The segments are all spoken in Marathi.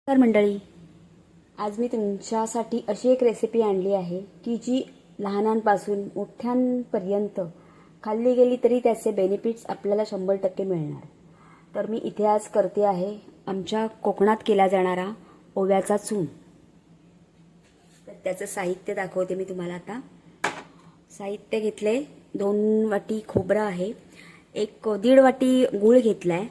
तर मंडळी, आज मी तुमच्यासाठी अशी एक रेसिपी आणली आहे की जी लहानांपासून मोठ्यांपर्यंत खाल्ली गेली तरी त्याचे बेनिफिट्स आपल्याला 100% मिळणार. तर मी इथे आज करते आहे आमच्या कोकणात केला जाणारा ओव्याचा चून. तर त्याचं साहित्य दाखवते मी तुम्हाला आता. साहित्य घेतले 2 वाटी खोबरं आहे, 1.5 वाटी गूळ घेतलाय,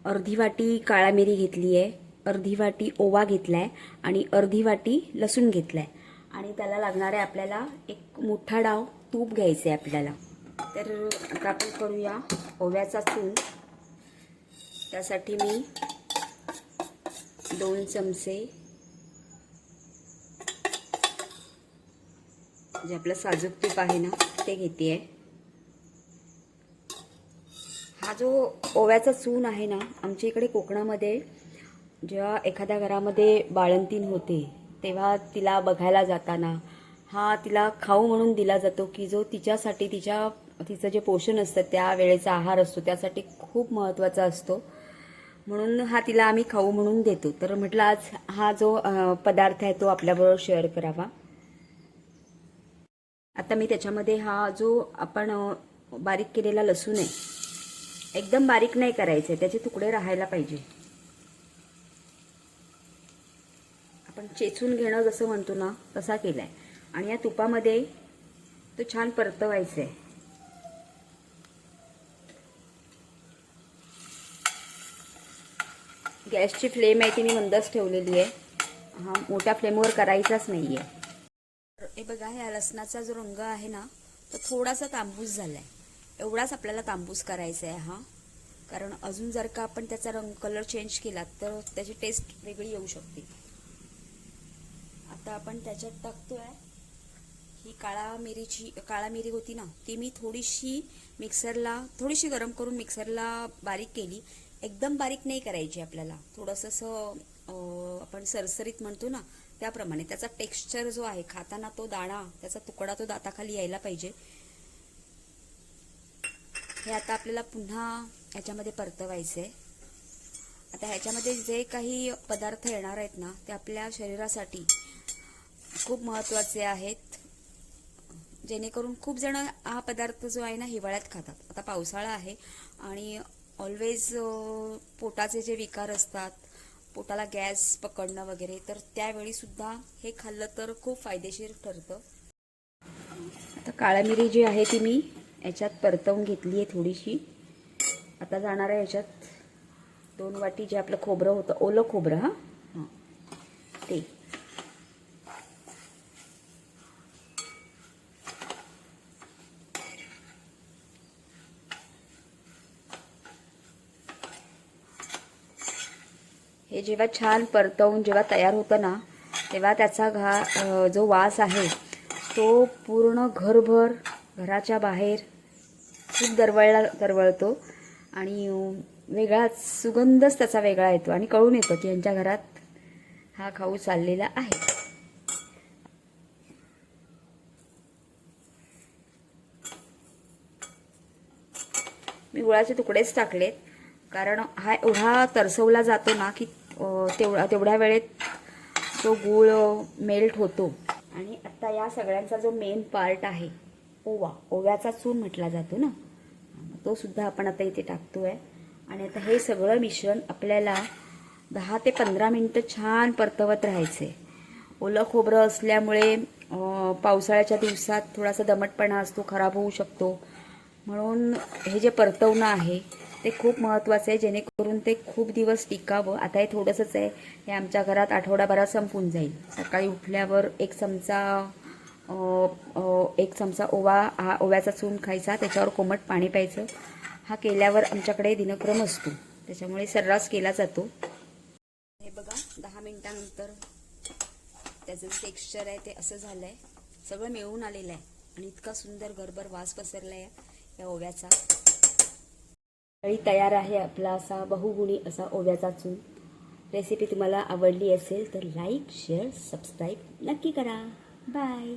अर्धी वाटी काळा मिरी घेतली आहे, अर्धी वाटी ओवा घेतलाय आणि अर्धी वाटी लसूण घेतलाय. आणि त्याला लागणारे आपल्याला एक मोठा डाव तूप घ्यायचे आपल्याला. तर आता आपण करूया ओव्याचा चून. त्यासाठी मी 2 चमचे जे आपलं साजूक तूप आहे ना ते घेते. हा जो ओव्याचा चून आहे ना, आमच्या इकडे कोकणामध्ये जेव्हा एखाद्या घरामध्ये बाळंतीण होते तेव्हा तिला बघायला जाताना हा तिला खाऊ म्हणून दिला जातो की जो तिच्यासाठी तिचं जे पोषण असतं त्या वेळेचा आहार असतो त्यासाठी खूप महत्त्वाचा असतो. म्हणून हा तिला आम्ही खाऊ म्हणून देतो. तर म्हटलं आज हा जो पदार्थ आहे तो आपल्याबरोबर शेअर करावा. आता मी त्याच्यामध्ये हा जो आपण बारीक केलेला लसूण आहे, एकदम बारीक नाही करायचे, त्याचे तुकडे राहायला पाहिजे. आपण चेचून घेणं जसं म्हणतो ना तसा केलाय. आणि या तुपामध्ये तो छान परतवायचा आहे. गॅसची फ्लेम आहे ती मी मंदच ठेवलेली आहे. हा मोठ्या फ्लेमवर करायचाच नाहीये. हे बघा, ह्या लसणाचा जो रंग आहे ना तो थोडासा तांबूस झालाय. एवढाच आपल्याला तांबूस करायचा आहे हा. कारण अजून जर का आपण त्याचा रंग कलर चेंज केला तर त्याची टेस्ट वेगळी येऊ शकते. आता आपण त्याच्यात टाकतोय ही काळा मिरी होती ना ती मी थोडीशी गरम करून मिक्सरला बारीक केली. एकदम बारीक नाही करायची आपल्याला, थोडंसं असं आपण सरसरीत म्हणतो ना त्याप्रमाणे. त्याचा टेक्स्चर जो आहे खाताना तो दाणा त्याचा तुकडा तो दाताखाली यायला पाहिजे. हे आता आपल्याला पुन्हा ह्याच्यामध्ये परतवायचे. आता ह्याच्यामध्ये जे काही पदार्थ येणार आहेत ना ते आपल्या शरीरासाठी खूप महत्त्वाचे आहेत, जेणेकरून खूप जण हा पदार्थ जो आहे ना हिवाळ्यात खातात. आता पावसाळा आहे आणि ऑलवेज पोटाचे जे विकार असतात, पोटाला गॅस पकडणं वगैरे, तर त्यावेळी सुद्धा हे खाल्लं तर खूप फायदेशीर ठरतं. आता काळा मिरी जी आहे ती मी याच्यात परतवून घेतली आहे थोडीशी. आता जाणार आहे याच्यात 2 वाटी जे आपलं खोबरं होतं, ओलं खोबरं, हां ते. हे जेव्हा छान परतवून जेव्हा तयार होतं ना तेव्हा त्याचा जो वास आहे तो पूर्ण घरभर, घराच्या बाहेर खूप दरवळतो आणि वेगळाच सुगंधच त्याचा वेगळा येतो आणि कळून येतं की यांच्या घरात हा खाऊ चाललेला आहे. मी गुळाचे तुकडेच टाकलेत कारण हा एवढा तरसवला जातो ना की तेवढ्या वेळेत तो गूळ मेल्ट होतो. आणि आता या सगळ्यांचा जो मेन पार्ट आहे ओव्याचा चून म्हटला जातो ना, तो सुद्धा आपण आता इथे टाकतोय. आणि आता हे सगळं मिश्रण आपल्याला 10 ते 15 मिनिटं छान परतवत राहायचे. ओलं खोबरं असल्यामुळे पावसाळ्याच्या दिवसात थोडासा दमटपणा असतो, खराब होऊ शकतो. म्हणून हे जे परतवणं आहे ते खूप महत्त्वाचं आहे, जेणेकरून ते खूप दिवस टिकावं. आता हे थोडंसंच आहे, हे आमच्या घरात आठवडाभरात संपून जाईल. सकाळी उठल्यावर एक चमचा ओव्याचा चून खायचा, त्याच्यावर कोमट पाणी प्यायचं. हा केल्यावर आमच्याकडे दिनक्रम असतो, त्याच्यामुळे सर्रास केला जातो. हे बघा, 10 मिनिटानंतर त्याचं टेक्स्चर आहे ते असं झालंय, सगळं मिळून आलेलं आहे आणि इतका सुंदर घरभर वास पसरलाय या ओव्याचा. तयार आहे आपला असा बहुगुणी असा ओव्याचा चून. रेसिपी तुम्हाला आवडली असेल तर लाईक, शेअर, सबस्क्राईब नक्की करा. बाय.